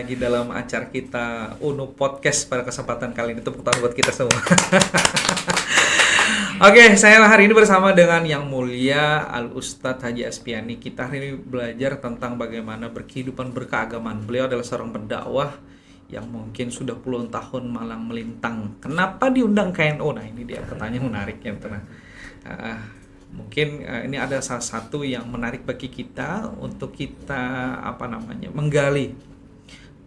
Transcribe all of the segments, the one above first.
lagi dalam acara kita UNU Podcast pada kesempatan kali ini. Tepuk tangan buat kita semua. Oke, saya hari ini bersama dengan Yang Mulia Al-Ustadz Haji Aspiani. Kita hari ini belajar tentang bagaimana berkehidupan berkeagamaan. Beliau adalah seorang pendakwah yang mungkin sudah puluhan tahun malang melintang. Kenapa diundang ke NU? Nah, ini dia pertanyaan menarik ya, teman. Mungkin ini ada salah satu yang menarik bagi kita untuk kita menggali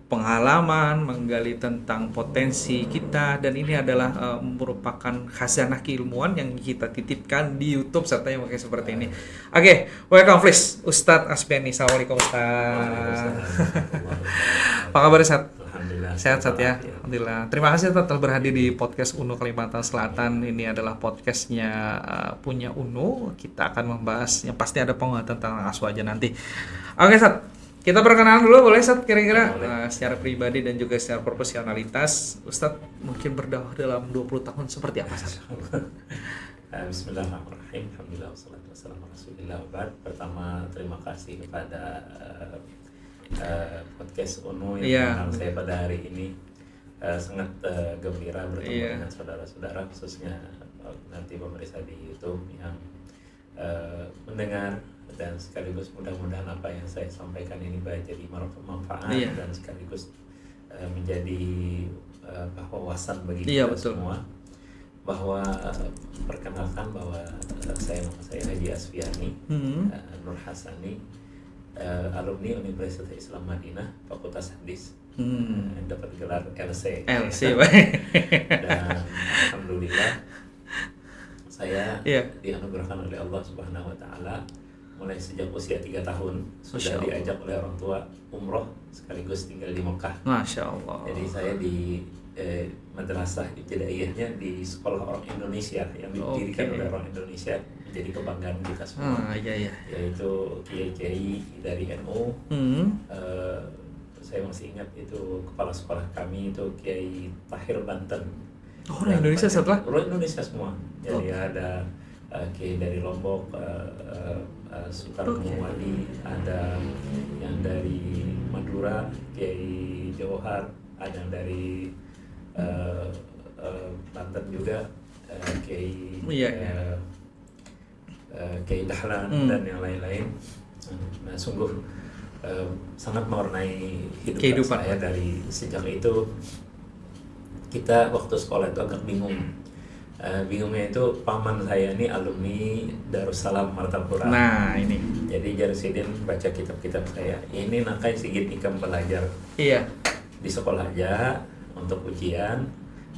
pengalaman, menggali tentang potensi kita, dan ini adalah merupakan khazanah keilmuan yang kita titipkan di YouTube serta yang pakai seperti ini. Oke, welcome please Ustadz Aspiani. Assalamualaikum Ustadz. Apa kabar Ustadz? Sehat ya. Alhamdulillah. Terima kasih telah berhadir di podcast UNU Kalimantan Selatan. Ini adalah podcastnya punya UNU. Kita akan membahas yang pasti ada penguatan tentang aswaja nanti. Oke, Ustadz. Kita perkenalan dulu boleh Ustadz kira-kira secara pribadi dan juga secara profesionalitas. Ustadz mungkin berdakwah dalam 20 tahun seperti apa Ustadz? Bismillahirrahmanirrahim. Alhamdulillah wassalatu wassalamu ala Rasulillah. Pertama terima kasih kepada podcast UNU yang mengundang saya pada hari ini. Sangat gembira bertemu dengan saudara-saudara, khususnya nanti pemirsa di YouTube yang mendengar, dan sekaligus mudah-mudahan apa yang saya sampaikan ini jadi manfaat dan sekaligus menjadi wawasan bagi kita semua. Bahwa perkenalkan bahwa nama saya Haji Aspiani Nur Hasani, alumni Universitas Islam Madinah, Fakultas Hadis, dapat gelar LC. Dan alhamdulillah saya dianugerahkan oleh Allah Subhanahu wa taala mulai sejak usia 3 tahun sudah diajak oleh orang tua umroh sekaligus tinggal di Mekah. Masya Allah. Jadi saya di madrasah ibtidaiyahnya di sekolah orang Indonesia yang didirikan oleh orang Indonesia, menjadi kebanggaan kita semua. Yaitu kiai-kiai dari NU. Saya masih ingat itu kepala sekolah kami itu Kiai Tahir Banten. Orang Indonesia setelah? Orang Indonesia semua. Jadi ada Kiai dari Lombok, Soekarno Wali, ada yang dari Madura, Kiai Johar, ada yang dari Banten juga, Kiai Kiai Dahlan dan yang lain-lain. Nah, sungguh sangat mewarnai hidup saya dari sejak itu. Kita waktu sekolah itu agak bingung. Bingungnya itu paman saya ini alumni Darussalam Martapura. Nah ini. Jadi Jarsidin baca kitab-kitab saya. Ini nakai Sigit Ikam belajar. Di sekolah aja untuk ujian,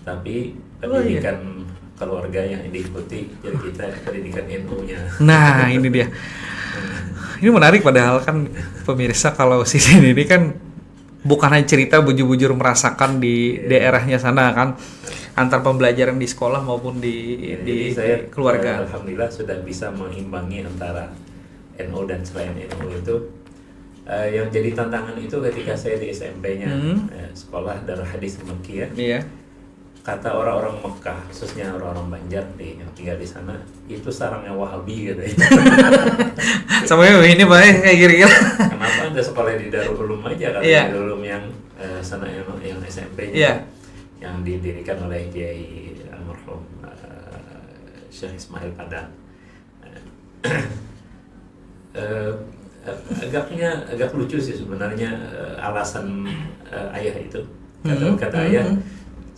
tapi pendidikan keluarga yang diikuti. Jadi kita pendidikan NU-nya. Nah ini dia. Ini menarik padahal kan pemirsa, kalau Sisin ini kan bukan hanya cerita bujur-bujur merasakan di daerahnya sana kan, antar pembelajaran di sekolah maupun di saya, keluarga. Alhamdulillah sudah bisa mengimbangi antara NU dan selain NU itu. Yang jadi tantangan itu ketika saya di SMP-nya sekolah Darul Hadis Makkiyah. Kata orang-orang Mekah, khususnya orang-orang Banjar yang tinggal di sana, itu sarangnya Wahabi katanya. Sama ini baik kayak kira-kira. Kenapa ada sekolah di Darul Ulum aja kan? Darul Ulum yang sana yang SMP-nya yang didirikan oleh Kiai almarhum Syekh Ismail Padang. Agak lucu sih sebenarnya alasan ayah itu. Kata ayah,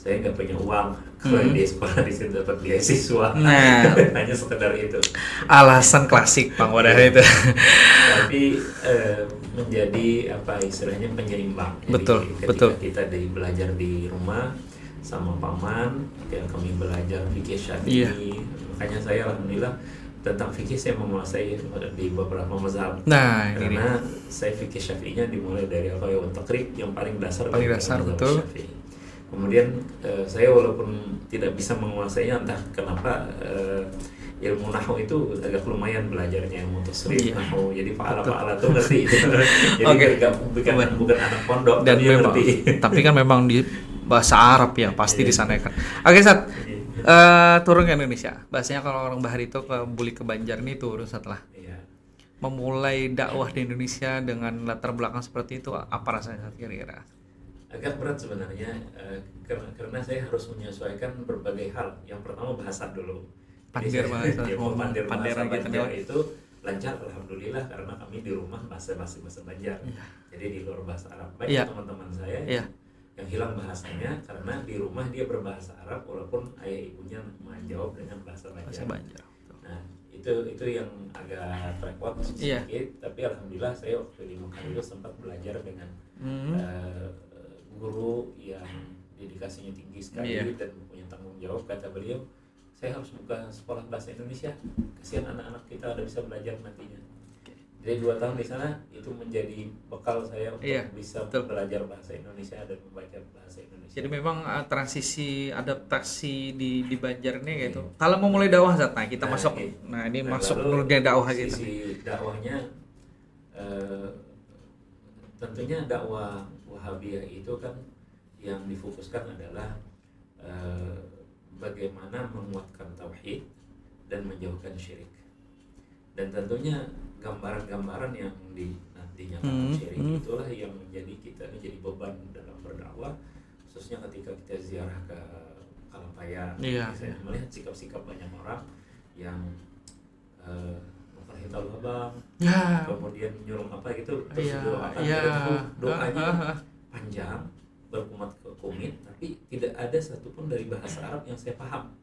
saya nggak punya uang kalau di sekolah di sini dapat beasiswa. Hanya sekedar itu. Alasan klasik Bang Wadah itu. Tapi menjadi istilahnya penyeimbang. Betul. Kita belajar di rumah sama paman, kami belajar fikih Syafi'i. Makanya saya alhamdulillah tentang fikih saya menguasai di beberapa mazhab. Karena saya fikih Syafi'inya dimulai dari Al-Taqrib yang paling dasar betul. Syafi'i. Kemudian saya walaupun tidak bisa menguasainya, entah kenapa ilmu nahwu itu agak lumayan belajarnya, ilmu tasrif nahwu. Jadi fa'ala tuh ngerti. Jadi bukan anak pondok dan memang, tapi kan memang di bahasa Arab ya pasti di sana kan. Oke, Sat. Turun ke Indonesia. Bahasanya kalau orang Bahari itu kebuli ke Banjar nih turun setelah. Memulai dakwah di Indonesia dengan latar belakang seperti itu, apa rasanya kira-kira? agak berat sebenarnya, karena saya harus menyesuaikan berbagai hal. Yang pertama bahasa dulu. Pandir bahasa, pandir bahasa Banjar itu lancar alhamdulillah, karena kami di rumah masih bahasa Banjar. Jadi di luar bahasa Arab. Banyak teman-teman saya yang hilang bahasanya karena di rumah dia berbahasa Arab walaupun ayah ibunya menjawab dengan bahasa Banjar. Nah, itu yang agak repot sedikit, tapi alhamdulillah saya waktu di Mekah itu sempat belajar dengan guru yang dedikasinya tinggi sekali dan punya tanggung jawab. Kata beliau, saya harus buka sekolah bahasa Indonesia, kasihan anak-anak kita udah bisa belajar nantinya. Jadi 2 tahun di sana itu menjadi bekal saya untuk bisa belajar bahasa Indonesia dan membaca bahasa Indonesia. Jadi memang transisi adaptasi di Banjar ini gitu. Kalau mau mulai dakwah Zat, kita masuk. Nah, ini masuk nurga dakwah gitu. Sisi dakwahnya tentunya dakwah Wahabiyah itu kan yang difokuskan adalah bagaimana menguatkan tauhid dan menjauhkan syirik. Dan tentunya gambaran-gambaran yang dinyatakan syirik itulah yang menjadi kita ini jadi beban dalam berdakwah, khususnya ketika kita ziarah ke Kalapayan. Saya melihat sikap-sikap banyak orang yang memperhitau abang, kemudian nyuruh apa gitu, terus doanya panjang, berkumat ke komit, tapi tidak ada satupun dari bahasa Arab yang saya paham.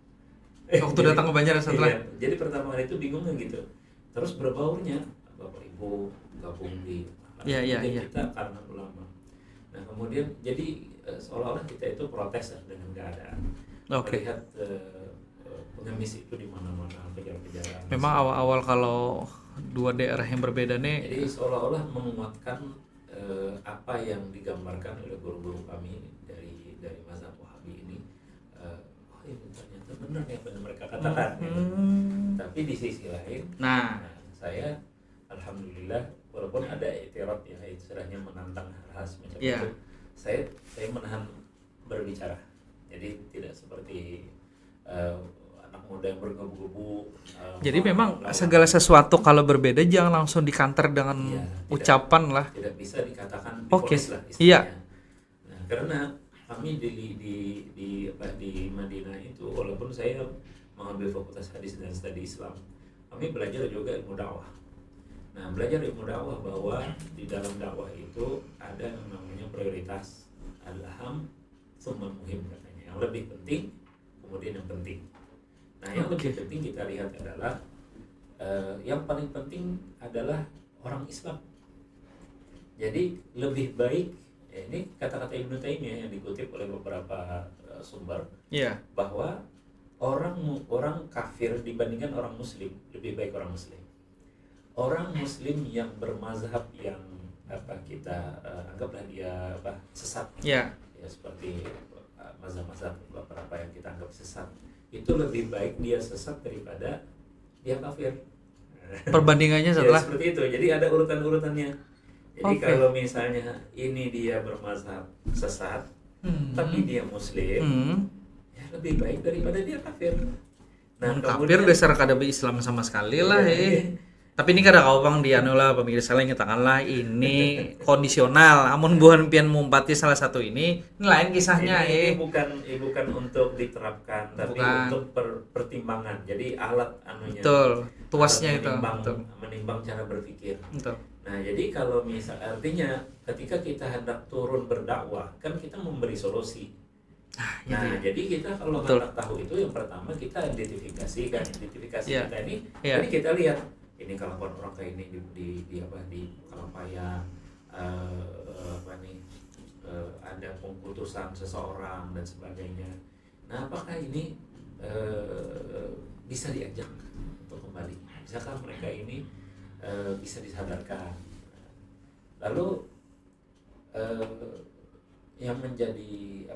Waktu datang ke Banjar setelah. Jadi pertama kali itu bingung gitu. Terus berbaurnya Bapak Ibu gabung di kita karena ulama. Nah kemudian jadi seolah-olah kita itu protes dengan keadaan. Melihat pengemis itu di mana-mana, kejar-kejaran. Memang awal-awal kalau 2 daerah yang berbeda nih. Jadi seolah-olah menguatkan apa yang digambarkan oleh guru-guru kami dari mazhab Wahabi ini. Ini ternyata benar ya apa yang mereka katakan. Tapi di sisi lain, saya alhamdulillah walaupun ada i'tirad ya, istilahnya menantang hal semacam itu, saya menahan berbicara. Jadi tidak seperti anak muda yang bergebu-gebu. Jadi memang segala sesuatu kalau berbeda jangan langsung dikanter dengan ucapan lah. Tidak bisa dikatakan difonis lah istilahnya. Iya. Nah, karena kami di Madinah itu walaupun saya mengambil fakultas hadis dan studi Islam, kami belajar juga ilmu dakwah. Nah, belajar ilmu dakwah bahwa di dalam dakwah itu ada yang namanya prioritas al-aham tsumma muhim katanya. Yang lebih penting kemudian yang penting. Nah, yang lebih penting kita lihat adalah yang paling penting adalah orang Islam. Jadi lebih baik, ini kata-kata Ibnu Taimiyah yang dikutip oleh beberapa sumber, bahwa orang kafir dibandingkan orang muslim lebih baik orang muslim. Orang muslim yang bermazhab yang kita anggaplah dia sesat, ya seperti mazhab-mazhab beberapa yang kita anggap sesat, itu lebih baik dia sesat daripada dia kafir. Perbandingannya setelah seperti itu. Jadi ada urutan-urutannya. Jadi kalau misalnya ini dia bermazhab sesat, tapi dia muslim, ya lebih baik daripada dia kafir. Nah, kafir dasar kada Islam sama sekali lah. Tapi ini kada kau bang dianu lah pemirsa lain katakanlah ini kondisional. Amun buhan pian mumpati salah satu ini lain kisahnya. Ini bukan untuk diterapkan, tapi untuk pertimbangan. Jadi alat anunya. Betul. Tuasnya itu. Menimbang cara berpikir. Betul. Nah, jadi kalau misal artinya ketika kita hendak turun berdakwah, kan kita memberi solusi. Jadi kita kalau hendak tahu itu yang pertama kita identifikasi kita ini. Jadi kita lihat ini kelakuan orang kayak ini di Kalapayan, ada pengkultusan seseorang dan sebagainya. Nah, apakah ini bisa diajak untuk kembali? Bisakah mereka ini bisa disadarkan? Lalu yang menjadi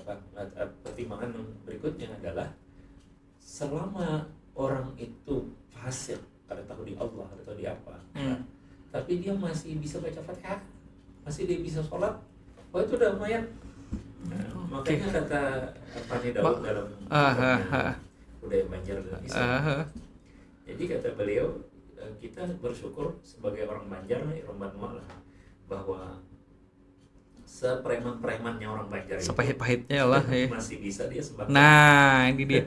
pertimbangan berikutnya adalah selama orang itu fasik, ada tahu di Allah, ada tahu di apa, tapi dia masih bisa baca Fatihah, masih dia bisa sholat, itu udah lumayan. Makanya kata Fani Daud dalam budaya Banjar dan Islam. Jadi kata beliau, kita bersyukur sebagai orang Banjar, orang Banua lah, bahwa sepreman-premannya orang Banjar sepahit-pahitnya lah ya. Masih bisa dia sembako. Nah, ini dia.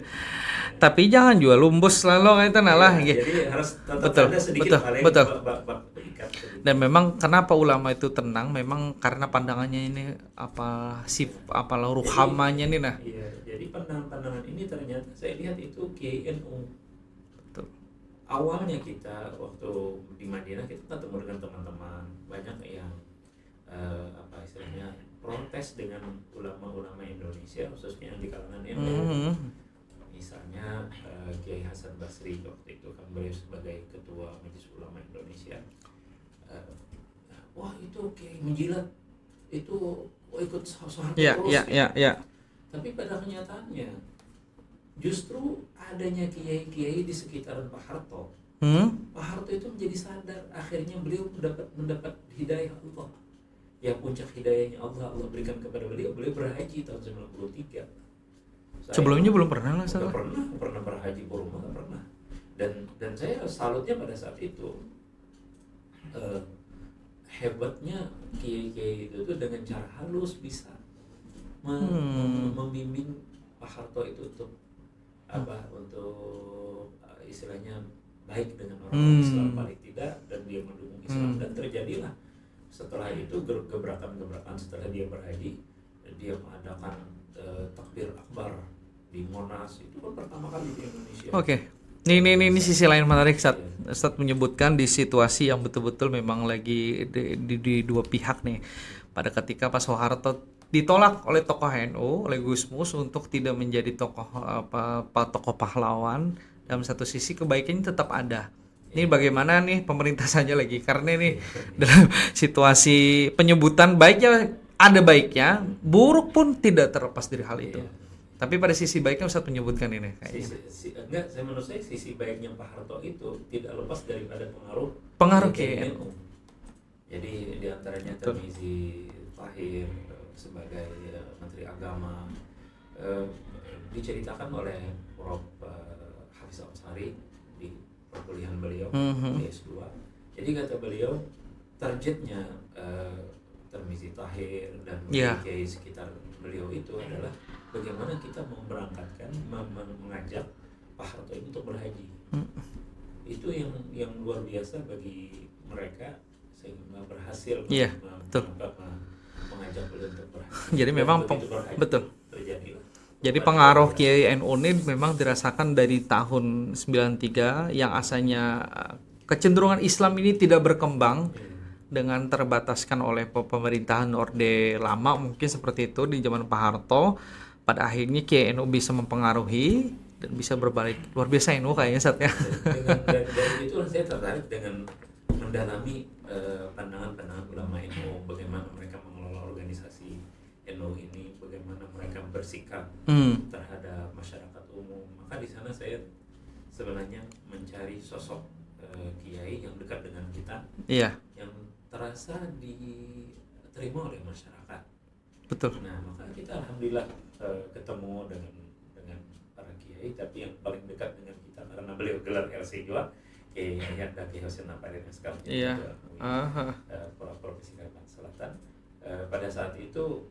Tapi jangan jual lumbus selalu itu lah. Jadi harus tetap ada sedikit betul. Dan memang kenapa ulama itu tenang? Memang karena pandangannya ini apalah ruhamanya nih nah. Iya, jadi pandangan ini ternyata saya lihat itu KNU. Betul. Awalnya kita waktu di Madinah kita ketemu dengan teman-teman banyak yang istilahnya protes dengan ulama-ulama Indonesia khususnya yang di kalangan NU. Misalnya Kiai Hasan Basri waktu itu kan beliau sebagai ketua Majelis Ulama Indonesia. Wah itu Kiai menjilat itu ikut sholat terus. Ya. Tapi pada kenyataannya justru adanya kiai-kiai di sekitaran Pak Harto. Pak Harto itu menjadi sadar, akhirnya beliau mendapat hidayah Allah. Ya puncak hidayahnya Allah berikan kepada beliau berhaji tahun 93. Sebelumnya belum pernah lah salah. Pernah berhaji Burma nggak pernah. Dan saya salutnya pada saat itu hebatnya kiai-kiai itu dengan cara halus bisa membimbing Pak Harto itu untuk untuk istilahnya baik dengan orang Islam paling tidak, dan dia mendukung Islam dan terjadilah setelah itu gebrakan-gebrakan setelah dia berhaji, dia mengadakan takbir akbar di Monas, itu kan pertama kali di Indonesia. Oke. Ini sisi lain menarik Ustadz menyebutkan di situasi yang betul-betul memang lagi di dua pihak nih. Pada ketika Pak Soeharto ditolak oleh tokoh NU, oleh Gus Mus untuk tidak menjadi tokoh pahlawan, dalam satu sisi kebaikannya tetap ada. Ini bagaimana nih pemerintah saja lagi, karena ini dalam situasi penyebutan baiknya ada baiknya, buruk pun tidak terlepas dari hal itu. Tapi pada sisi baiknya Ustadz menyebutkan ini menurut saya sisi baiknya Pak Harto itu tidak lepas daripada pengaruh KNU. Jadi diantaranya Tarmizi Tahir sebagai Menteri Agama, diceritakan oleh Prof. Hafiz Ansari di perkuliahan beliau di S2. Jadi kata beliau targetnya Tarmizi Tahir dan kiai sekitar beliau itu adalah bagaimana kita memberangkatkan, mengajak Pak Harto ini untuk berhaji. Itu yang luar biasa bagi mereka sehingga berhasil mengajak beliau untuk berhaji. Jadi memang betul. Terjadilah. Jadi pengaruh Kiai NU ini memang dirasakan dari tahun 93 yang asalnya kecenderungan Islam ini tidak berkembang dengan terbataskan oleh pemerintahan Orde Lama mungkin seperti itu di zaman Pak Harto. Pada akhirnya Kiai NU bisa mempengaruhi dan bisa berbalik. Luar biasa NU kayaknya saatnya. Dari itu saya tertarik dengan mendalami pandangan-pandangan ulama NU, bagaimana mereka mengelola organisasi NU ini, bagaimana mereka bersikap terhadap masyarakat umum. Maka di sana saya sebenarnya mencari sosok kiai yang dekat dengan kita, yang terasa diterima oleh masyarakat. Betul. Nah, maka kita alhamdulillah ketemu dengan para kiai, tapi yang paling dekat dengan kita karena beliau gelar LC juga, Kiai Hayat dan Kiai Hussein Naparin Eskam, Provinsi Kalimantan Selatan. Pada saat itu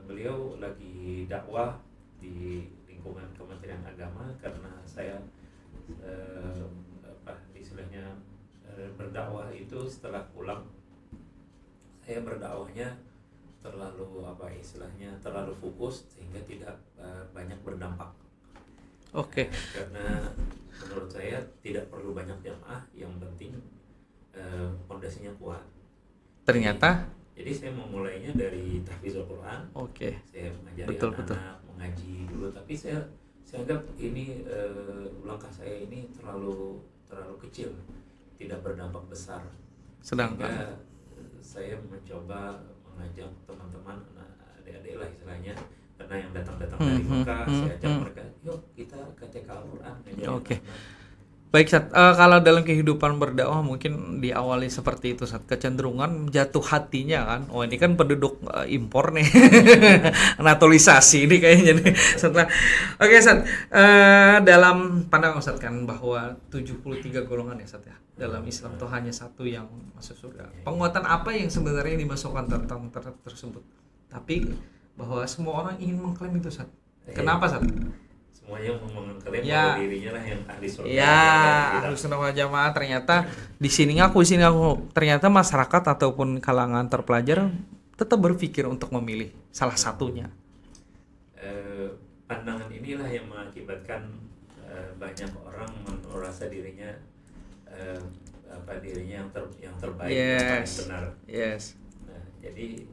beliau lagi dakwah di lingkungan Kementerian Agama, karena saya istilahnya berdakwah itu setelah pulang, saya berdakwahnya terlalu fokus sehingga tidak banyak berdampak. Oke. Karena menurut saya tidak perlu banyak jamaah, yang penting fondasinya kuat. Ternyata. Jadi saya memulainya dari tahfizul Quran. Oke. Saya mengajari anak-anak mengaji dulu, tapi saya anggap ini langkah saya ini terlalu kecil, tidak berdampak besar. Sehingga saya mencoba mengajak teman-teman, adik-adik lah istilahnya, karena yang datang-datang dari Mekah, saya ajak mereka, yuk kita ke TK Al-Quran. Oke. Baik, Sat. Kalau dalam kehidupan berdakwah mungkin diawali seperti itu, Sat. Kecenderungan jatuh hatinya kan. Oh, ini kan penduduk impor nih. Naturalisasi ini kayaknya nih. Setelah Oke, Sat. Dalam pandangan Sat kan bahwa 73 golongan ya, Sat ya. Dalam Islam itu hanya satu yang masuk surga. Penguatan apa yang sebenarnya dimasukkan tentang tersebut? Tapi bahwa semua orang ingin mengklaim itu, Ustaz. Kenapa, Ustaz? Semuanya mengklaim bahwa dirinya lah yang ahli surga. Ya, ahli sunnah wal jamaah. Ternyata di sini aku ternyata masyarakat ataupun kalangan terpelajar tetap berpikir untuk memilih salah satunya. Pandangan inilah yang mengakibatkan banyak orang merasa dirinya dirinya yang terbaik, yang paling benar. Yes. Nah, jadi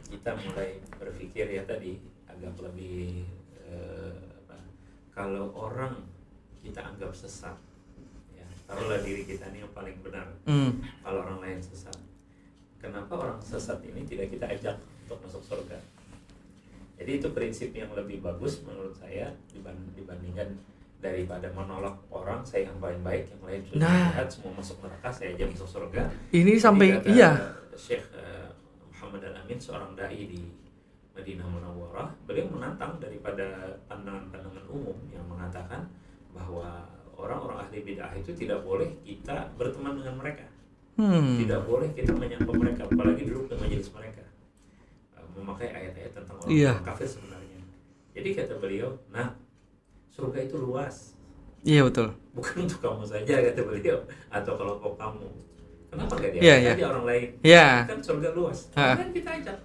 kita mulai berpikir ya tadi agak lebih kalau orang kita anggap sesat, ya, taruhlah diri kita ini yang paling benar. Kalau orang lain sesat, kenapa orang sesat ini tidak kita ajak untuk masuk surga? Jadi itu prinsip yang lebih bagus menurut saya dibandingkan daripada menolak orang, saya yang paling baik, yang lain sudah jahat, semua masuk neraka, saya aja masuk surga. Ini sampai Syekh Muhammad Al-Amin, seorang dai di Madinah Munawwarah, beliau menantang daripada pandangan-pandangan umum yang mengatakan bahwa orang-orang ahli bid'ah itu tidak boleh kita berteman dengan mereka, tidak boleh kita menyapa mereka, apalagi duduk di majelis mereka, memakai ayat-ayat tentang orang kafir sebenarnya. Jadi kata beliau, nah surga itu luas. Iya betul. Bukan untuk kamu saja kata beliau, atau kelompok kamu. Kenapa nggak diajak aja orang lain? Kan surga luas. Kan kita ajak.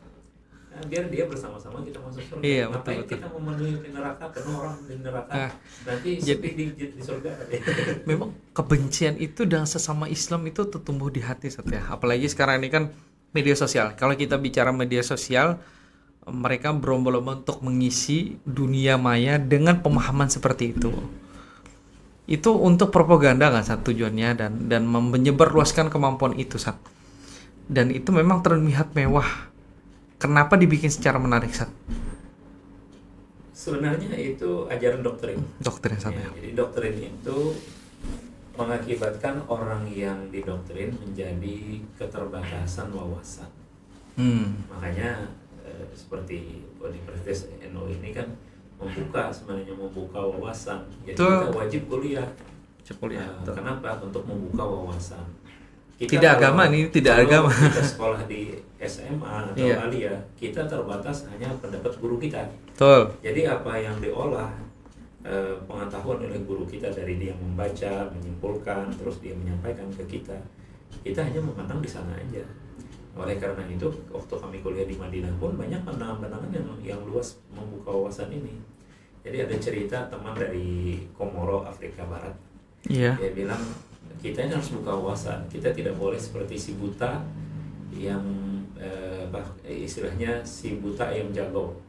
Nah, biar dia bersama-sama kita masuk surga. Ngapain kita memenuhi neraka, penuh orang di neraka, nanti sepi di surga. Memang kebencian itu dan sesama Islam itu tumbuh di hati, ya. Apalagi sekarang ini kan media sosial. Kalau kita bicara media sosial, mereka berlomba-lomba untuk mengisi dunia maya dengan pemahaman seperti itu. Itu untuk propaganda kan, Sat, tujuannya dan menyebarluaskan kemampuan itu, Sat. Dan itu memang terlihat mewah. Kenapa dibikin secara menarik, Sat? Sebenarnya itu ajaran doktrin. Doktrin, Sat, ya. Jadi doktrin itu mengakibatkan orang yang didoktrin menjadi keterbatasan wawasan. Makanya seperti Universitas NU ini kan membuka wawasan. Jadi kita wajib kuliah. Kenapa? Untuk membuka wawasan. Tidak agama. Kita sekolah di SMA atau aliyah, kita terbatas hanya pendapat guru kita. Betul. Jadi apa yang diolah pengetahuan oleh guru kita dari dia membaca, menyimpulkan, terus dia menyampaikan ke kita hanya memandang di sana aja. Oleh karena itu, waktu kami kuliah di Madinah pun banyak pandangan-pandangan yang luas membuka wawasan ini. Jadi ada cerita teman dari Komoro, Afrika Barat. Dia bilang, kita ini harus buka wawasan. Kita tidak boleh seperti si buta yang istilahnya si buta ayam jago.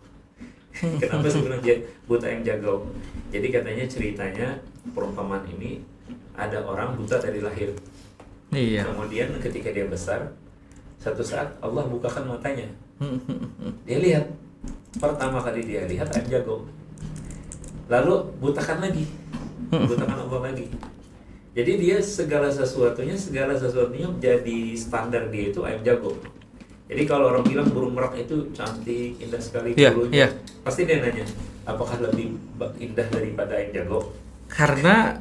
Kenapa sebenarnya buta ayam jago? Jadi katanya ceritanya perumpamaan ini ada orang buta dari lahir. Kemudian ketika dia besar, satu saat Allah bukakan matanya. Dia lihat, pertama kali dia lihat ayam jago. Lalu butakan lagi, butakan Allah lagi. Jadi dia segala sesuatunya jadi standar dia itu ayam jago. Jadi kalau orang bilang burung merak itu cantik, indah sekali bulunya, pasti dia nanya, apakah lebih indah daripada ayam jago? Karena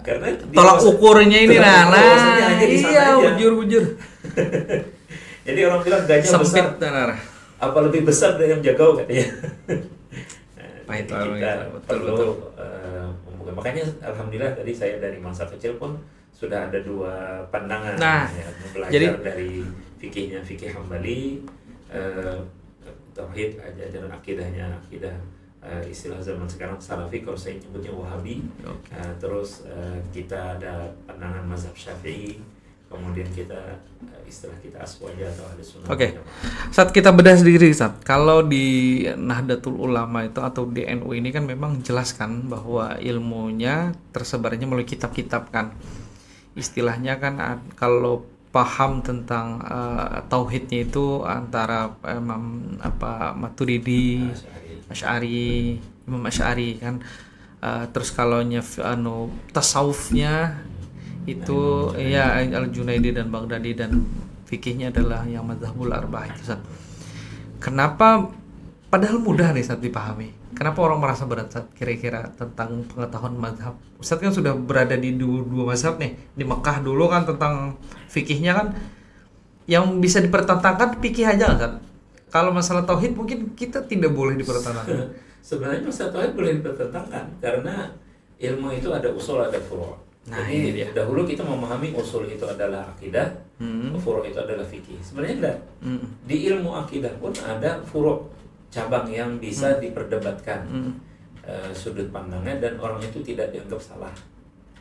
tolak ukurnya ini bujur. Jadi orang bilang gajah sempit besar, apa lebih besar dari ayam jago katanya. Kita perlu membuka. Makanya alhamdulillah tadi saya dari masa kecil pun sudah ada dua pandangan, belajar dari fikihnya fikih Hambali, tauhid, ajaran akidahnya akidah istilah zaman sekarang Salafi, kalau saya nyebutnya Wahabi. Terus kita ada pandangan mazhab Syafi'i, kemudian kita istilah kita Aswaja atau Ahli Sunnah. Saat kita bedah sendiri, Saat, kalau di Nahdlatul Ulama itu atau di NU ini kan memang jelaskan bahwa ilmunya tersebarnya melalui kitab-kitab kan. Istilahnya kan kalau paham tentang tauhidnya itu antara Maturidi, Asy'ari, Imam Asy'ari kan. Terus kalau tasawufnya itu Al-Junaidi dan Baghdadi, dan fikihnya adalah yang mazhabul arba'ah itu. Kenapa padahal mudah nih saat dipahami? Kenapa orang merasa berat saat kira-kira tentang pengetahuan mazhab? Ustaz kan sudah berada di dua mazhab nih. Di Mekah dulu kan tentang fikihnya kan yang bisa dipertentangkan fikih aja kan? kalau masalah tauhid mungkin kita tidak boleh dipertentangkan. Sebenarnya masalah tauhid boleh dipertentangkan karena ilmu itu ada usul ada furu'. Nah, jadi ini dia. dahulu kita memahami usul itu adalah akidah, furu' itu adalah fikih. Sebenarnya enggak. Di ilmu akidah pun ada furu' cabang yang bisa diperdebatkan sudut pandangnya dan orang itu tidak dianggap salah.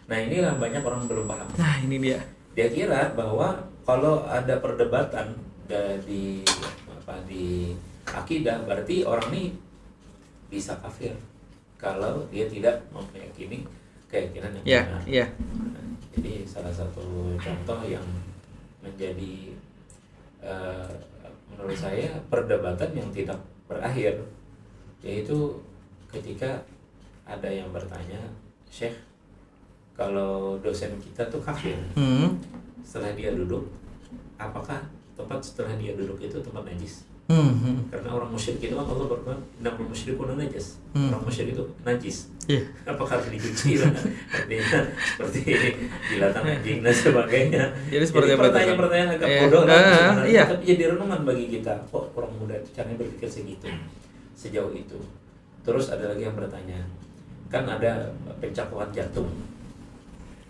Nah, inilah banyak orang belum paham. Nah, ini dia. Dia kira bahwa kalau ada perdebatan di akidah berarti orang ini bisa kafir kalau dia tidak meyakini keyakinan yang benar. Nah, jadi salah satu contoh yang menjadi menurut saya perdebatan yang tidak berakhir yaitu ketika ada yang bertanya, Syekh, kalau dosen kita tuh kafir, setelah dia duduk, apakah tempat setelah dia duduk itu tempat najis? Karena orang musyrik itu kan Allah berfirman, "Innal musyrikuna najas." Orang musyrik itu najis. Apakah harus dicuci? Artinya seperti binatang anjing dan sebagainya. Jadi seperti pertanyaan-pertanyaan agak bodoh tapi jadi renungan bagi kita. Kok orang muda itu caranya berpikir segitu, sejauh itu. Terus ada lagi yang bertanya, kan ada pencakupan jantung,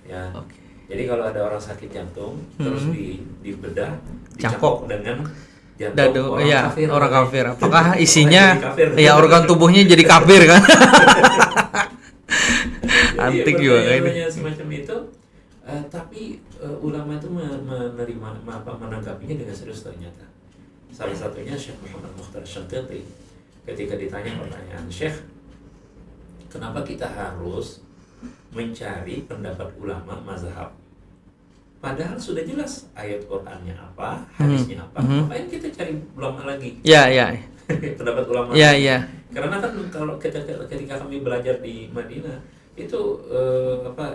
ya. Jadi kalau ada orang sakit jantung, terus dibedah, dicangkok dengan jantung orang kafir. Apakah isinya organ tubuhnya jadi kafir kan? Antik juga ini. Semacam itu. Tapi ulama itu menanggapinya dengan serius ternyata. Salah satunya Syekh Muhammad Mukhtar Syantiti ketika ditanya pertanyaan, Syekh, kenapa kita harus mencari pendapat ulama mazhab? Padahal sudah jelas ayat Qur'annya apa, hadisnya apa. Ngapain kita cari ulama lagi? Pendapat ulama. Karena kan kalau ketika kami belajar di Madinah itu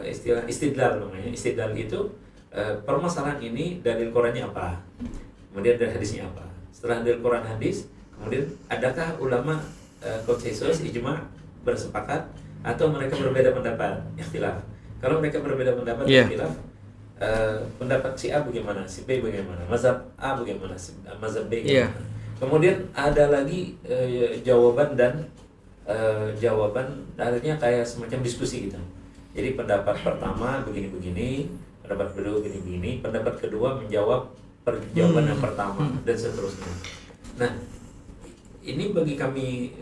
istilah istidlal namanya. Istidlal itu permasalahan ini dalil Qur'annya apa? Kemudian dari hadisnya apa? Setelah dalil Qur'an hadis, kemudian adakah ulama konsensus ijma bersepakat atau mereka berbeda pendapat ikhtilaf? Kalau mereka berbeda pendapat ikhtilaf, pendapat si A bagaimana, si B bagaimana, mazhab A bagaimana, mazhab B bagaimana. Kemudian ada lagi jawaban artinya kayak semacam diskusi gitu. Jadi pendapat pertama begini-begini, pendapat kedua begini-begini, pendapat kedua menjawab jawaban yang pertama dan seterusnya. Nah, ini bagi kami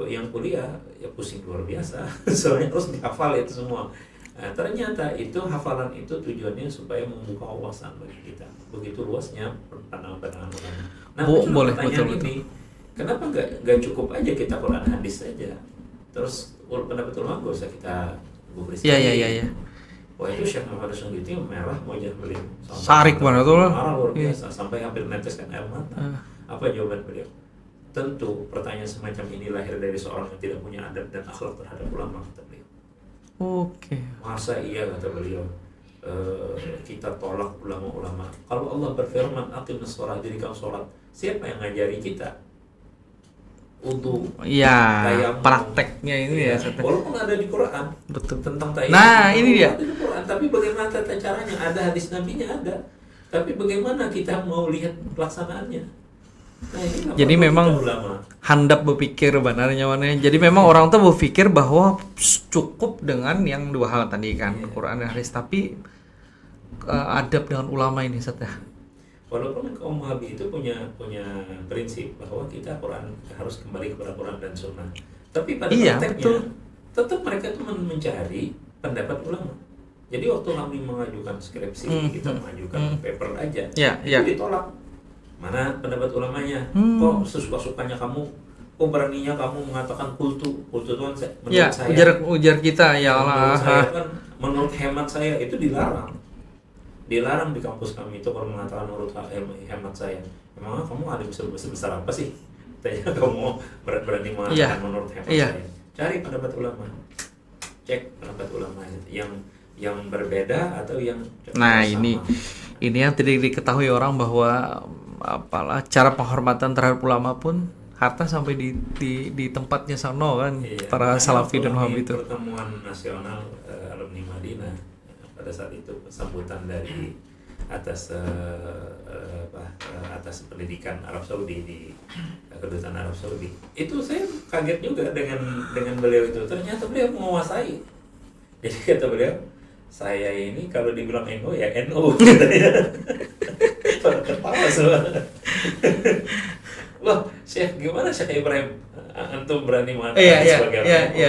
yang kuliah ya pusing luar biasa. Soalnya harus dihafal itu semua. Nah, ternyata itu hafalan itu tujuannya supaya membuka wawasan bagi kita. Begitu luasnya pandangan-pandangan ulama. Nah, pertanyaan ini, kenapa nggak cukup aja kita Quran hadis saja? Terus pendapat ulama nggak usah kita gubris. Iya. Wah, itu Syekh Muhammad Syantiti merah wajah beliau. Sarik banget tuh. Marah luar biasa sampai hampir meneteskan air mata. Apa jawaban beliau? Tentu pertanyaan semacam ini lahir dari seorang yang tidak punya adab dan akhlak terhadap ulama, kata beliau. Masa iya, kata beliau, kita tolak ulama-ulama? Kalau Allah berfirman aqimus shalah, dirikan sholat, siapa yang ngajari kita? Untuk prakteknya ini ya. Walaupun ada di Quran, betul, tentang tayyib. Nah, ini dia. Ada di Quran, tapi bagaimana tata caranya? Ada hadis nabinya ada. Tapi bagaimana kita mau lihat pelaksanaannya? Nah, jadi memang handap berpikir benarnya mana. Jadi memang orang tuh berpikir bahwa cukup dengan yang dua hal tadi kan, Quran dan hadis, tapi adab dengan ulama ini setelah. Walaupun kaum Wahabi itu punya prinsip bahwa kita Quran harus kembali kepada Quran dan Sunnah. Tapi pada prakteknya tetap mereka itu mencari pendapat ulama. Jadi waktu kami mengajukan skripsi, kita mengajukan paper aja, itu ditolak. Mana pendapat ulamanya? Kok sesuka-sukanya kamu? Kok beraninya kamu mengatakan kultu itu kan menurut saya. Ujar kita ya Allah. Menurut hemat saya itu dilarang. Dilarang di kampus kami itu kalau mengatakan menurut hemat saya. Memang kamu ada besar apa sih? Tanya kamu berani mengatakan menurut hemat saya. Cari pendapat ulama. Cek pendapat ulama yang berbeda atau yang sama. Ini yang tidak diketahui orang bahwa cara penghormatan terhadap ulama pun harta sampai di tempatnya sono kan, para salafi dan wahabi itu. Pertemuan nasional alumni Madinah pada saat itu sambutan dari atas pendidikan Arab Saudi di kedutaan Arab Saudi. Itu saya kaget juga dengan beliau itu. Ternyata beliau menguasai. Jadi kata beliau, saya ini kalau dibilang NU ya NU. Ketawa semua. Wah, Syekh gimana Syekh Ibrahim? Antum berani mengatakan sebagai NU?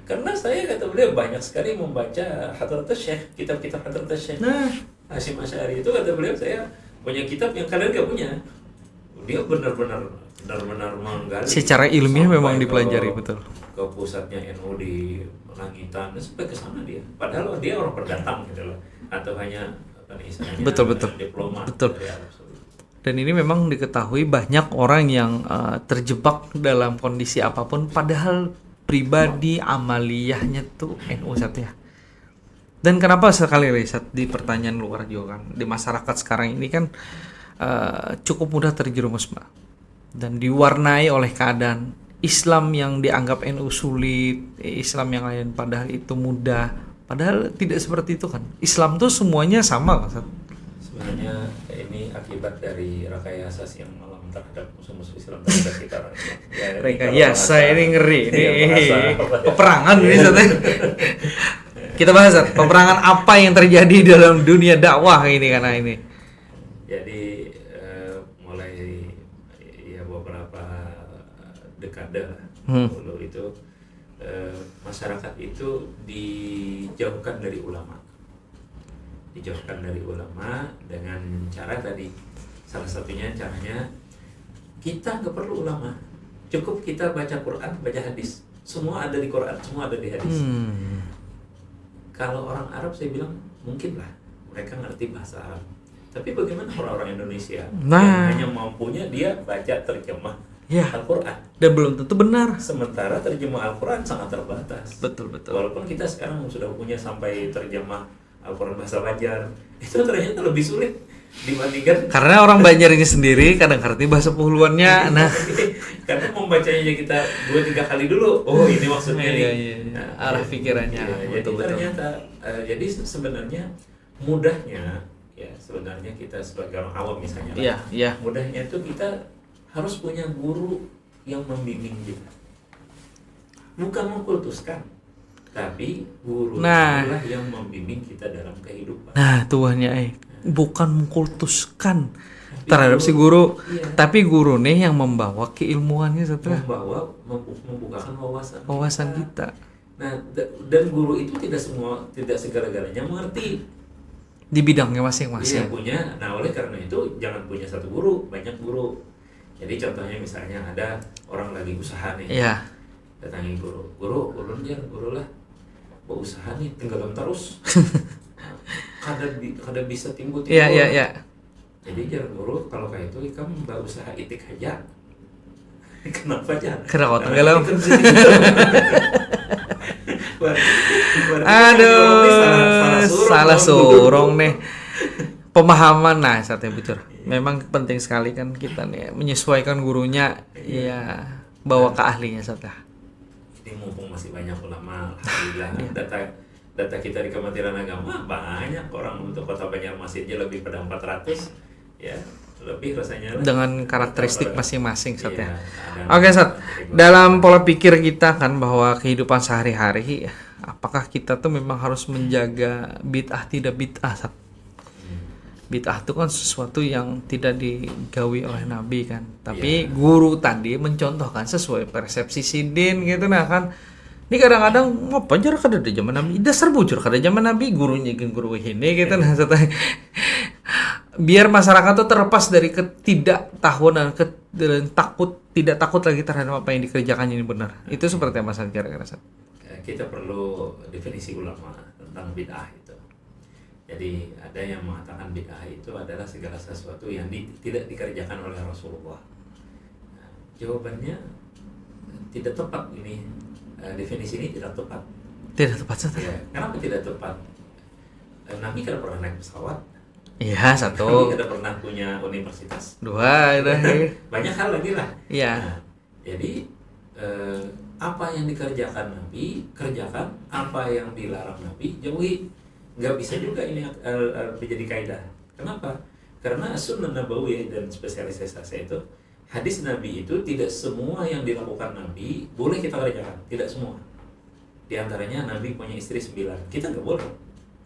Karena saya kata beliau banyak sekali membaca Hadratus Syekh, kitab-kitab Hadratus Syekh. Hasyim Asy'ari itu kata beliau, saya punya kitab yang kalian gak punya. Dia benar-benar menggali. Secara ilmiah memang dipelajari betul. Ke pusatnya NU di Langitan sampai ke sana dia. Padahal dia orang pendatang gitu loh. Atau hanya istilahnya betul. diplomat. Betul. Dan ini memang diketahui banyak orang yang terjebak dalam kondisi apapun padahal pribadi amaliyahnya tuh NU satu ya. Dan kenapa sekali riset di pertanyaan luar juga kan, di masyarakat sekarang ini kan cukup mudah terjerumus Mbak, dan diwarnai oleh keadaan Islam yang dianggap NU sulit, Islam yang lain padahal itu mudah, padahal tidak seperti itu kan. Islam tuh semuanya sama kan. Sebenarnya ini akibat dari rekayasa yang malam terhadap musuh-musuh Islam terhadap kita. Rekayasa ini ngeri nih. Peperangan ini katanya. Kita bahas peperangan apa yang terjadi dalam dunia dakwah ini karena ini. Jadi mulai ya beberapa dekade dulu itu masyarakat itu dijauhkan dari ulama. Dijauhkan dari ulama dengan cara tadi, salah satunya caranya kita nggak perlu ulama, cukup kita baca Quran, baca hadis, semua ada di Quran, semua ada di hadis. Kalau orang Arab saya bilang mungkin lah mereka ngerti bahasa Arab, tapi bagaimana orang-orang Indonesia yang hanya mampunya dia baca terjemah Al-Quran dan belum tentu benar. Sementara terjemah Al-Quran sangat terbatas. Betul. Walaupun kita sekarang sudah punya sampai terjemah Al-Quran bahasa Banjar, itu ternyata lebih sulit dibandingkan karena orang Banjar ini sendiri kadang ngerti bahasa Pahuluannya. Nah, karena membacanya kita 2-3 kali dulu. Oh, ini maksudnya nih. Nah, arah pikirannya. Betul. Ternyata jadi sebenarnya mudahnya ya, sebenarnya kita sebagai orang awam misalnya mudahnya itu kita harus punya guru yang membimbing kita. Bukan mengkultuskan, tapi guru itulah yang membimbing kita dalam kehidupan. Nah, tuannya bukan mengkultuskan terhadap si guru, tapi guru nih yang membawa keilmuannya setelah membukakan wawasan kita. Nah, dan guru itu tidak segala-galanya mengerti di bidangnya masing-masing. Iya, punya. Nah, oleh karena itu jangan punya satu guru, banyak guru. Jadi contohnya misalnya ada orang lagi usaha nih. Iya. Datangi guru lah. Mau usaha nih tenggelam terus. Kada bisa timbul. Iya. Jadi jangan guru, kalau kayak itu kamu mbak usaha itik aja. Kenapa jangan? Karena kau tenggelam. Aduh, salah surong nih. Pemahaman satu betul. Memang penting sekali kan kita nih menyesuaikan gurunya, bawa ke ahlinya satu. Ini mumpung masih banyak ulama, alhamdulillah. Data kita di Kementerian Agama banyak orang untuk Kota Banjarmasin aja lebih pada 400 ya, lebih rasanya dengan karakteristik masing-masing Sat ya. Oke Sat, dalam pola pikir kita kan bahwa kehidupan sehari-hari apakah kita tuh memang harus menjaga bid'ah tidak bid'ah Sat? Bid'ah itu kan sesuatu yang tidak digawi oleh Nabi kan, tapi guru tadi mencontohkan sesuai persepsi sidin gitu kan. Ini kadang-kadang apa jarak kada ada zaman Nabi, dasar bujur kada zaman Nabi gurunya guru ini gitu nah Sat. Biar masyarakat tuh terlepas dari ketidaktahuan dan tidak takut lagi terhadap apa yang dikerjakan ini benar. Itu seperti apa Sat kira-kira Sat? Kita perlu definisi ulama tentang bid'ah itu. Jadi ada yang mengatakan bid'ah itu adalah segala sesuatu yang tidak dikerjakan oleh Rasulullah. Nah, jawabannya tidak tepat ini. Definisi ini tidak tepat. Tidak tepat Sat? Ya, kenapa tidak tepat? Nabi kada pernah naik pesawat. Iya, satu. Nabi kada pernah punya universitas. Dua, banyak hal lagi lah. Iya. Nah, jadi apa yang dikerjakan Nabi kerjakan, apa yang dilarang Nabi jauhi. Nggak bisa juga ini menjadi kaidah. Kenapa? Karena sunnah nabawiyah dan spesialisasi saya itu, hadis Nabi itu tidak semua yang dilakukan Nabi boleh kita kerjakan, tidak semua. Di antaranya Nabi punya istri 9, kita nggak boleh.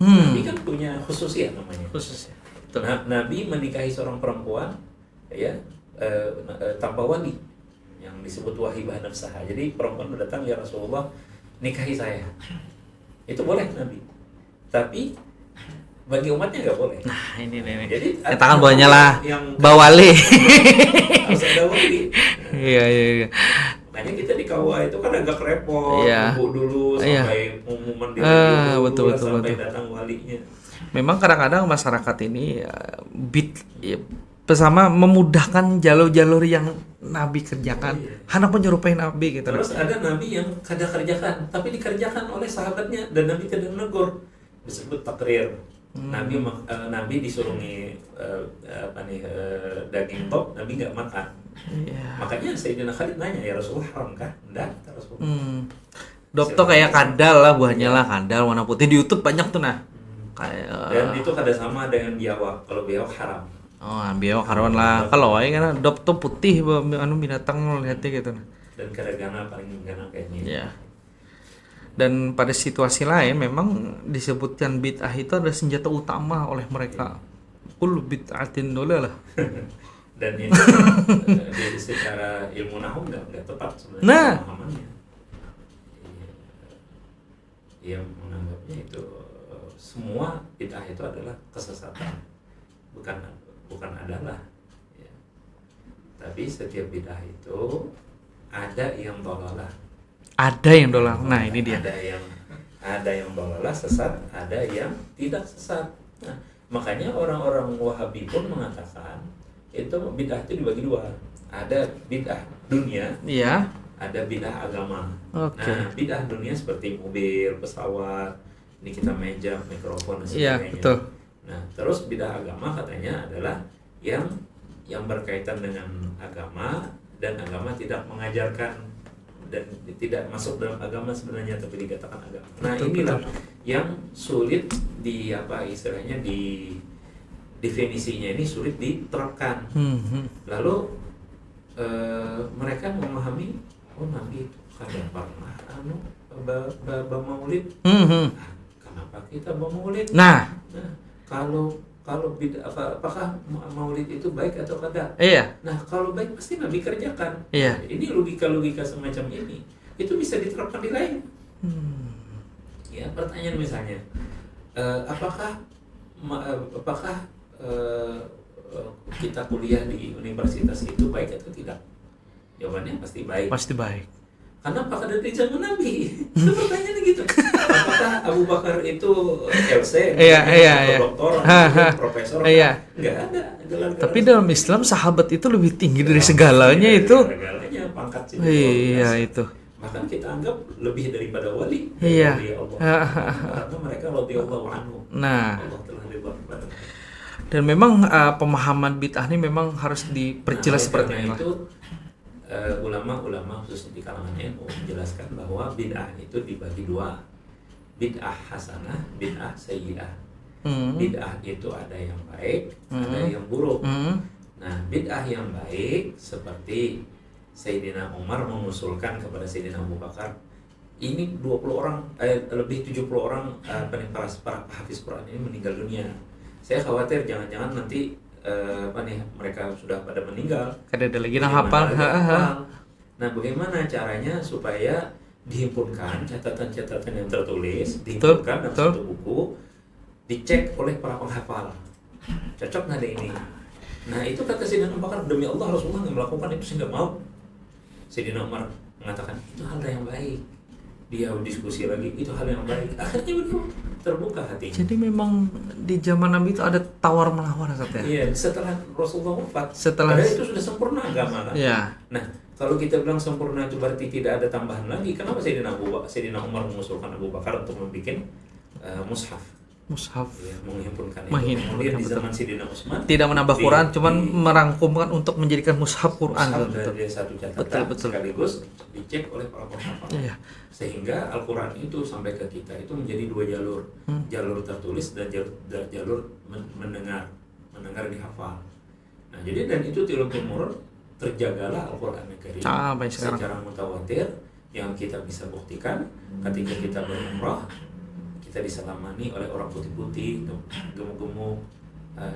Nabi kan punya khususiyah namanya. Khususnya. Nabi menikahi seorang perempuan, ya, tanpa wali, yang disebut wahibah nafsaha. Jadi perempuan datang, ya Rasulullah, nikahi saya. Itu boleh Nabi. Tapi bagi umatnya nggak boleh. Nah ini nih. Jadi tangan bawahnya lah, bawali. Harus ada wali. Iya. Makanya kita di KUA itu kan agak repot, nunggu dulu sampai pengumuman di betul, sampai datang walinya. Memang kadang-kadang masyarakat ini bersama memudahkan jalur-jalur yang Nabi kerjakan, hendak menyerupai Nabi gitu. Terus ada Nabi yang kada kerjakan, tapi dikerjakan oleh sahabatnya dan Nabi tidak menegur, disebut takrir. Nabi disuruh daging top, Nabi nggak makan. Makanya Sayyidina Khalid nanya, ya Rasulullah haram kah? Enggak, Rasulullah. Dokter kayak kadal lah, buahnya lah kadal warna putih, di YouTube banyak tuh nah. Dan itu kada sama dengan biawak. Kalau biawak haram. Oh, biawak haram lah. Kalau wae kan dokter putih binatang lihatnya gitu nah. Dan kadang-kadang paling gana kayaknya. Iya. Dan pada situasi lain memang disebutkan bid'ah itu adalah senjata utama oleh mereka. Kul bid'atin dolalah. Dan ini secara ilmu nahwu nggak tepat sebenarnya. Nah, pemahamannya. Ia menganggapnya itu semua bid'ah itu adalah kesesatan, bukan adalah. Ya. Tapi setiap bid'ah itu ada yang dolalah. Ada yang dolalah. Nah ini dia. Ada yang dolalah sesat, ada yang tidak sesat. Nah, makanya orang-orang Wahabi pun mengatakan itu bid'ah itu dibagi dua. Ada bid'ah dunia, ada bid'ah agama. Nah, bid'ah dunia seperti mobil, pesawat, ini kita meja, mikrofon dan sebagainya. Betul. Nah, terus bid'ah agama katanya adalah yang berkaitan dengan agama dan agama tidak mengajarkan dan tidak masuk dalam agama sebenarnya tapi dikatakan agama. Nah, inilah yang sulit di istilahnya di definisinya ini sulit diterapkan. Lalu mereka memahami, oh Nabi kada pernah maulid. Kenapa kita maulid? Nah, kalau apakah maulid itu baik atau tidak? Nah, kalau baik pasti Nabi kerjakan. Ini logika semacam ini itu bisa diterapkan di lain. Ya, pertanyaan misalnya, apakah kita kuliah di universitas itu baik atau tidak? Jawabannya pasti baik. Pasti baik. Karena apakah dari zaman Nabi? Itu pertanyaannya gitu. Apakah Abu Bakar itu LC, doktor, profesor? Nggak ada. Tapi dalam Islam sahabat itu lebih tinggi dari segalanya itu. Segalanya pangkat sih. Itu. Bahkan kita anggap lebih daripada wali. Wali Allah. Karena mereka radhiyallahu anhu. Nah. Allah telah ridha kepada. Dan memang pemahaman bid'ah ini memang harus diperjelas seperti itu. Ulama-ulama khususnya di kalangan NU menjelaskan bahwa bid'ah itu dibagi dua, bid'ah hasanah, bid'ah sayyi'ah. Bid'ah itu ada yang baik, ada yang buruk. Nah, bid'ah yang baik seperti Sayyidina Umar mengusulkan kepada Sayyidina Abu Bakar, ini 20 orang, lebih 70 orang para hafiz Quran ini meninggal dunia. Saya khawatir jangan-jangan nanti mereka sudah pada meninggal. Kada ada lagi yang hafal. Nah, bagaimana caranya supaya dihimpunkan catatan-catatan yang tertulis, dihimpunkan dalam satu buku, dicek oleh para penghafal. Cocok nggak ada ini? Nah, itu kata Sayyidina Abu Bakar, demi Allah Rasulullah nggak melakukan itu, saya nggak mau. Sayyidina Umar mengatakan itu hal yang baik. Dia diskusi lagi, itu hal yang baik. Akhirnya beliau terbuka hatinya. Jadi memang di zaman Nabi itu ada tawar menawar katanya. Iya, setelah Rasulullah wafat. Padahal itu sudah sempurna agama kan. Iya. Nah, kalau kita bilang sempurna itu berarti tidak ada tambahan lagi. Kenapa Sayyidina Umar mengusulkan Abu Bakar untuk membuat mushaf? Ya, menghimpunkan itu. Kemudian di zaman Sayyidina Utsman tidak menambah Quran, cuman merangkumkan untuk menjadikan mushaf Quran. Dari satu catatan sekaligus dicek oleh para penghafal. Sehingga Al-Quran itu sampai ke kita itu menjadi dua jalur, jalur tertulis dan jalur mendengar. mendengar dihafal. Nah jadi dan itu turun-temurun terjagalah Al-Quran Karim secara mutawatir, yang kita bisa buktikan ketika kita berumrah, kita diselamani oleh orang putih-putih, gemuk-gemuk.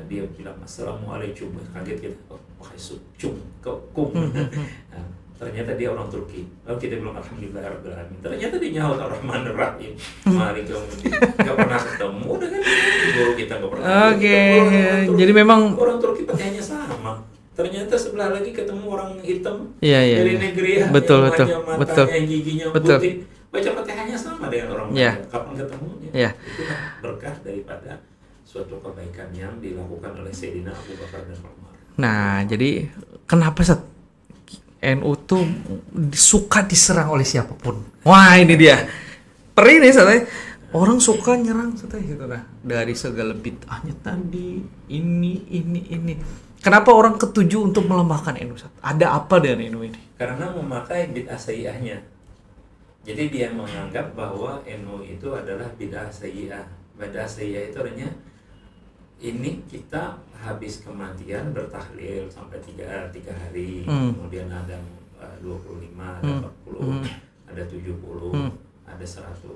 Dia bilang assalamualaikum, kaget kita, oh wahai cung, kum. Nah, ternyata dia orang Turki. Lalu kita bilang alhamdulillah rabbil alamin. Ternyata dia nyaut ar-Rahman ar-Rahim. Malik yaumiddin. Enggak pernah ketemu dengan guru kita, enggak pernah. Oke. Jadi memang orang Turki pakaiannya sama. Ternyata sebelah lagi ketemu orang hitam dari negeri betul, yang matanya, giginya putih. Baca Fatihahnya sama dengan orang lain. Kapan ketemunya? Itu berkah daripada suatu kebaikan yang dilakukan oleh Sayyidina Abu Bakar dan Umar. Nah, jadi kenapa NU tuh suka diserang oleh siapapun? Wah, ini dia. Perih nih katanya. Orang suka nyerang katanya gitu nah. Dari segala bid'ahnya tadi, ini. Kenapa orang ketujuh untuk melemahkan NU? Ada apa dengan NU ini? Karena memakai bid'ah sayyi'ahnya. Jadi dia menganggap bahwa NU itu adalah bid'ah sayyi'ah. Bid'ah sayyi'ah itu artinya ini kita habis kematian bertahlil sampai 3 hari, kemudian ada 25, ada 40, ada 70, ada 100.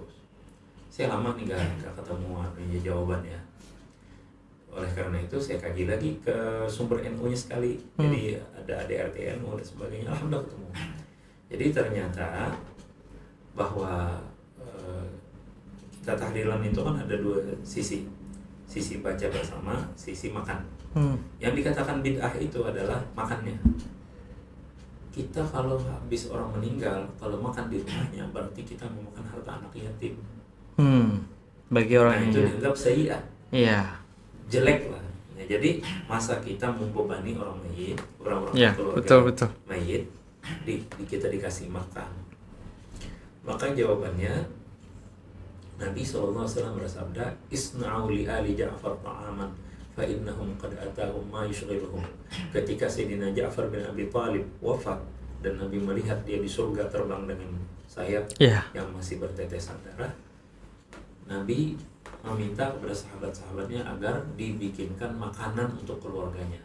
Saya lama nih gak ketemu artinya jawabannya. Oleh karena itu saya kaji lagi ke sumber NU-nya sekali. Jadi ada ADRT NU dan sebagainya, alhamdulillah ketemu. Jadi ternyata bahwa kita tahlilan itu kan ada 2 sisi. Sisi baca bersama, sisi makan. Yang dikatakan bid'ah itu adalah makannya. Kita kalau habis orang meninggal, kalau makan di rumahnya, berarti kita memakan harta anak yatim. Bagi orang itu dianggap sayyi'ah. Iya. Jelek lah. Nah, jadi masa kita membebani orang mayit, orang-orang keluarga mayit, kita dikasih makan. Maka jawabannya Nabi SAW bersabda, Isna'u li ali Ja'far ta'aman fa innahum qad atahum ma yushghiluhum. Ketika Sayyidina Ja'far bin Abi Thalib wafat dan Nabi melihat dia di surga terbang dengan sayap yang masih bertetesan darah, Nabi meminta kepada sahabat-sahabatnya agar dibikinkan makanan untuk keluarganya.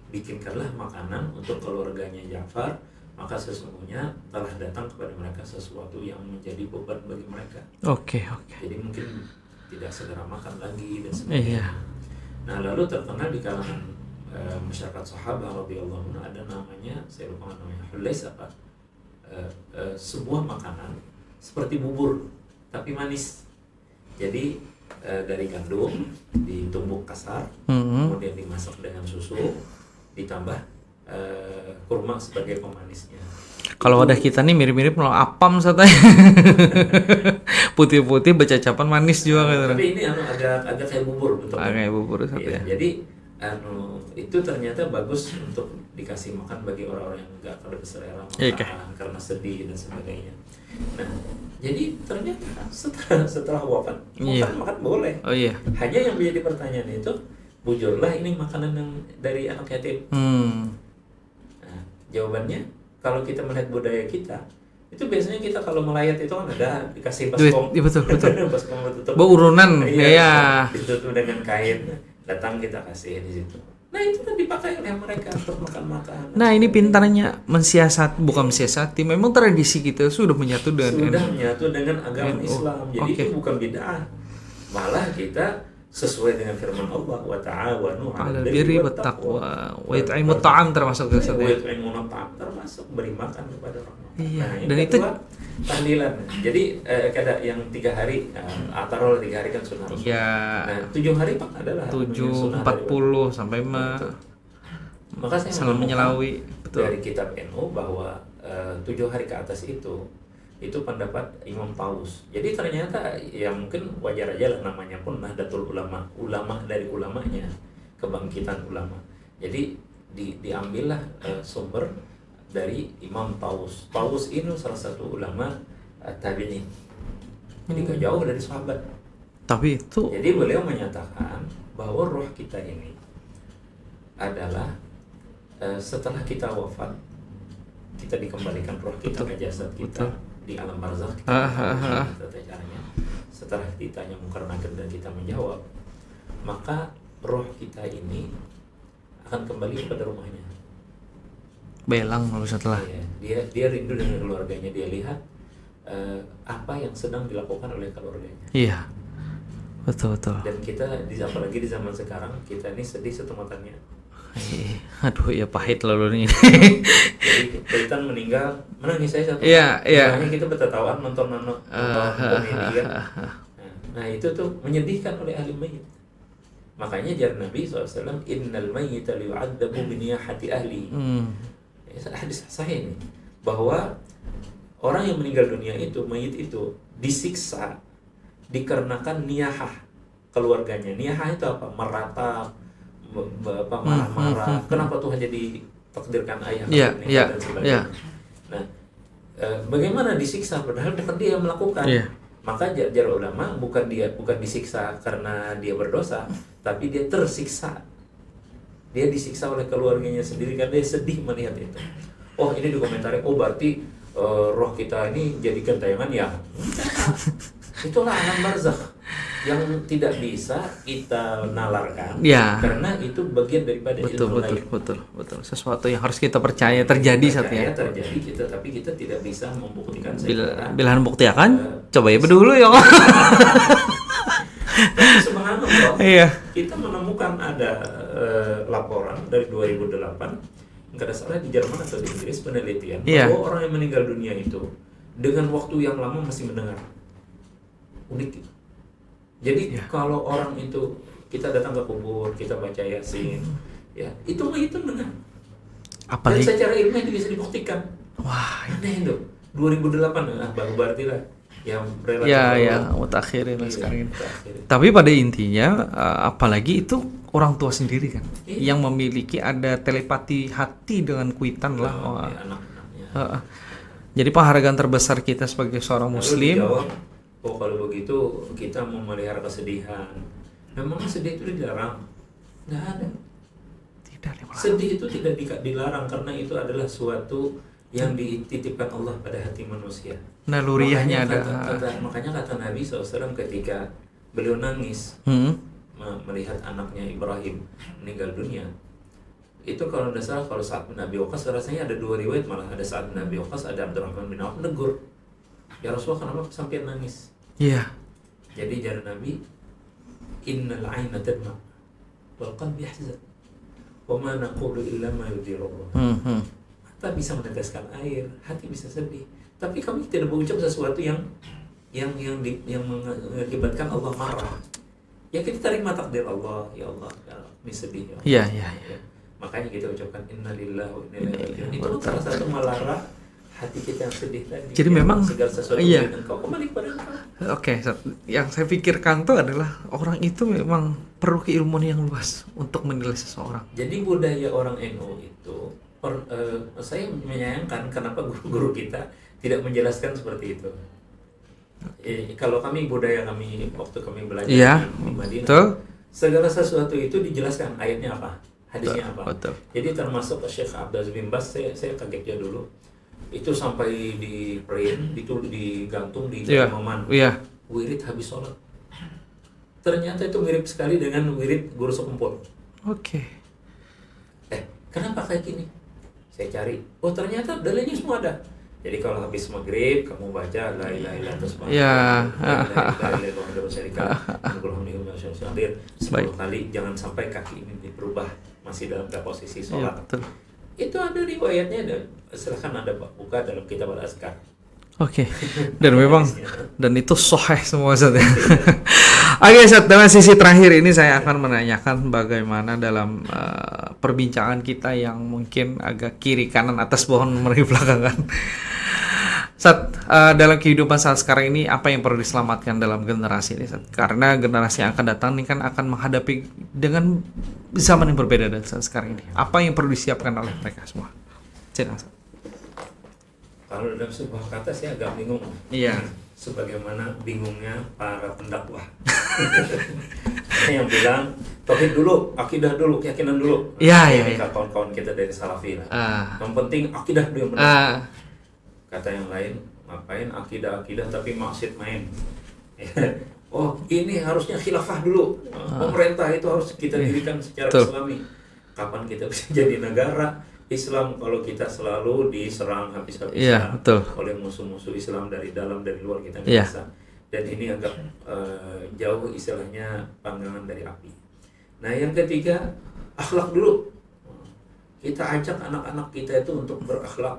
Bikinkanlah makanan untuk keluarganya Ja'far, maka sesungguhnya telah datang kepada mereka sesuatu yang menjadi beban bagi mereka. Oke. Jadi mungkin tidak segera makan lagi dan sebagainya. Nah, lalu terkenal di kalangan masyarakat sahabat radhiyallahu anhu ada namanya, saya lupa namanya, hulais apa? Sebuah makanan seperti bubur tapi manis. Jadi dari gandum ditumbuk kasar, kemudian dimasak dengan susu, ditambah kurma sebagai pemanisnya. Kalau wadah kita nih mirip-mirip kalau apam katanya. Putih-putih bercacapan manis juga gitu. Tapi ini agak kayak bubur bentuknya. Kayak bubur ya. Jadi itu ternyata bagus untuk dikasih makan bagi orang-orang yang enggak berselera makan karena sedih dan sebagainya. Nah, jadi ternyata setelah wafat makan boleh. Oh iya. Hanya yang menjadi pertanyaan itu, bujurlah ini makanan yang dari anak yatim. Nah, jawabannya kalau kita melihat budaya kita, itu biasanya kita kalau melayat itu kan ada dikasih baskom. Iya betul. Baskom tutup. Urunan. Iya. Ditutup dengan kain. Datang kita kasih di situ. Nah, itu kan dipakai oleh mereka untuk makan-makan. Nah, ini pintarnya bukan mensiasati. Memang tradisi kita sudah menyatu dengan agama Islam. Jadi itu bukan bid'ah. Malah kita sesuai dengan firman Allah, wa ta'awanu 'alal birri wat taqwa wa yut'imut ta'am termasuk beri makan kepada orang. Iya. Nah, dan itu tahlilan. Jadi kada yang 3 hari taruh 3 hari kan sunah. Iya. Nah, 7 hari Pak adalah 7:40 sampai maka saya salam menyelawi dari kitab NU bahwa 7 hari ke atas itu pendapat Imam Taus. Jadi ternyata ya mungkin wajar aja lah, namanya pun Nahdlatul Ulama dari ulamanya, kebangkitan ulama. Jadi diambillah sumber dari Imam Taus. Taus ini salah satu ulama tabi'in. Jadi gak jauh dari sahabat. Tapi itu. Jadi beliau menyatakan bahwa roh kita ini adalah setelah kita wafat, kita dikembalikan roh kita ke jasad kita. Di alam barzakh kita caranya. Setelah ditanya Munkar Nakir dan kita menjawab, maka roh kita ini akan kembali kepada rumahnya. Belang lalu setelah. Dia rindu dengan keluarganya, dia lihat apa yang sedang dilakukan oleh keluarganya. Iya, betul. Dan kita apalagi di zaman sekarang, kita ini sedih setomatannya. Aduh ya pahit lalu nih. Jadi Pelitan meninggal, menangis saya satu. Iya. Makanya kita bertatawaan nonton komedi kan. Nah itu tuh menyedihkan oleh ahli mayit. Makanya jar Nabi SAW, innal mayyita liyu'adzabu min niyahati ahli. Hadis sahih ini, bahwa orang yang meninggal dunia itu, mayit itu disiksa dikarenakan niyahah keluarganya. Niyahah itu apa? Meratap, marah-marah. Kenapa Tuhan jadi takdirkan ayah dan sebagainya. Nah, bagaimana disiksa padahal bukan dia yang melakukan. Maka jar ulama bukan disiksa karena dia berdosa, tapi dia tersiksa. Dia disiksa oleh keluarganya sendiri karena dia sedih melihat itu. Oh ini dikomentari, oh berarti roh kita ini jadi gentayangan ya. Itulah alam barzakh yang tidak bisa kita nalarkan, karena itu bagian daripada ilmu gaib. Betul. Sesuatu yang harus kita percaya terjadi saatnya. Terjadi tapi kita tidak bisa membuktikan. Bila membuktikan, coba ya dulu ya. Tapi subhanallah, kita menemukan ada laporan dari 2008, nggak ada salah di Jerman atau di Inggris, penelitian bahwa orang yang meninggal dunia itu dengan waktu yang lama masih mendengar. Unik gitu. Jadi kalau orang itu, kita datang ke kubur, kita baca Yasin, ya itu mendengar. Dan secara ilmiah bisa dibuktikan. Wah, aneh itu. 2008 baru berarti lah. Yang mutakhirin sekarang ini. Tapi pada intinya apalagi itu orang tua sendiri kan yang memiliki ada telepati hati dengan kuitan lah. Jadi penghargaan terbesar kita sebagai seorang muslim. Kalau begitu kita memelihara kesedihan. Memang sedih itu dilarang? Nggak ada. Sedih itu tidak dilarang karena itu adalah suatu yang dititipkan Allah pada hati manusia. Naluriahnya ada. Makanya kata Nabi SAW ketika beliau nangis melihat anaknya Ibrahim meninggal dunia, itu kalau tidak salah, kalau Sa'ad bin Abi Waqqas, rasanya ada dua riwayat, malah ada Sa'ad bin Abi Waqqas, ada Abdurrahman bin Auf negur, ya Rasulullah kenapa sampai nangis? Jadi jar Nabi, innal aina tadma wal qalbi yahzan wa ma naqulu illa ma yurdi Allah. Mata bisa meneteskan air, hati bisa sedih, tapi kami tidak berucap sesuatu yang mengakibatkan Allah marah. Ya kita terima takdir Allah, ya Allah, kami sedih. Ya. Makanya kita ucapkan innalillahi wa inna ilaihi raji'un. Itu salah satu melarang hati kita yang sedih tadi. Jadi memang segala sesuatu engkau kembali kepada engkau. Oke, yang saya pikirkan tuh adalah orang itu memang perlu keilmuan yang luas untuk menilai seseorang. Jadi budaya orang NU itu saya menyayangkan kenapa guru-guru kita tidak menjelaskan seperti itu. Kalau budaya kami waktu kami belajar di Madinah, segala sesuatu itu dijelaskan, ayatnya apa, hadisnya apa. Jadi termasuk Syekh Abdul bin Bas, saya kagetnya dulu. Itu sampai di print, digantung di imaman. Wirid habis sholat. Ternyata itu mirip sekali dengan wirid guru sekumpul. Kenapa kayak gini? Saya cari. Oh ternyata dalilnya semua ada. Jadi kalau habis maghrib kamu baca la ilaha illallah 10 kali, jangan sampai kaki ini berubah masih dalam posisi sholat. Itu ada riwayatnya, dan silahkan Anda buka dalam kitab Al-Azkar. Dan memang dan itu sahih semua Ustaz. Ustaz, dengan sisi terakhir ini saya akan menanyakan bagaimana dalam perbincangan kita yang mungkin agak kiri kanan atas bawah mari belakangan. Ustaz, dalam kehidupan saat sekarang ini apa yang perlu diselamatkan dalam generasi ini, Ustaz? Karena generasi yang akan datang ini kan akan menghadapi dengan zaman yang berbeda dari saat sekarang ini. Apa yang perlu disiapkan oleh mereka semua? Ustaz. Kalau dalam sebuah kata saya agak bingung. Sebagaimana bingungnya para pendakwah. Yang bilang tauhid dulu, akidah dulu, keyakinan dulu. Kawan-kawan kita dari Salafi lah. Yang penting akidah dulu yang benar. Kata yang lain, ngapain akidah tapi maksud main. oh ini harusnya khilafah dulu, pemerintah itu harus kita dirikan secara Islami. Kapan kita bisa jadi negara Islam kalau kita selalu diserang habis-habisan oleh musuh-musuh Islam dari dalam dari luar, kita nggak bisa. Dan ini agak jauh istilahnya panggangan dari api. Nah yang ketiga, akhlak dulu. Kita ajak anak-anak kita itu untuk berakhlak,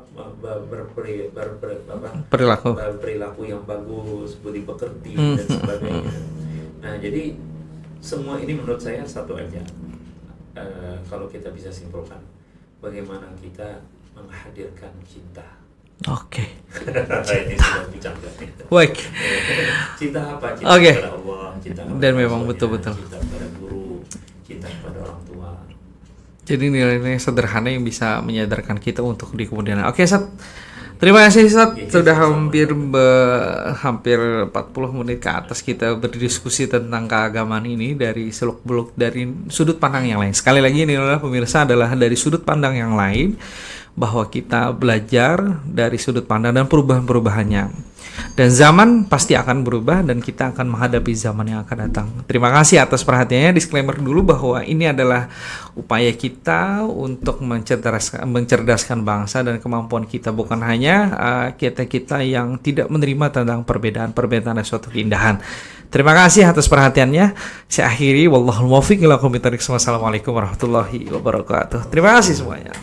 perilaku yang bagus, budi pekerti dan sebagainya. Nah jadi semua ini menurut saya satu aja. Kalau kita bisa simpulkan, bagaimana kita menghadirkan cinta. Oke. Baik. Cinta apa? Cinta kepada Allah, cinta kepada dan memang betul-betul. Cinta kepada guru, cinta kepada orang tua. Jadi nilai-nilai sederhana yang bisa menyadarkan kita untuk di kemudian. Oke, Sat. Terima kasih, Sat. Sudah hampir 40 menit ke atas kita berdiskusi tentang keagamaan ini dari seluk-beluk dari sudut pandang yang lain. Sekali lagi ini adalah pemirsa adalah dari sudut pandang yang lain, bahwa kita belajar dari sudut pandang dan perubahan-perubahannya. Dan zaman pasti akan berubah dan kita akan menghadapi zaman yang akan datang. Terima kasih atas perhatiannya. Disclaimer dulu bahwa ini adalah upaya kita untuk mencerdaskan bangsa dan kemampuan kita, bukan hanya kita yang tidak menerima tentang perbedaan suatu keindahan. Terima kasih atas perhatiannya. Saya akhiri, wallahul muwaffiq ila aqwamit thoriq. Wassalamualaikum warahmatullahi wabarakatuh. Terima kasih semuanya.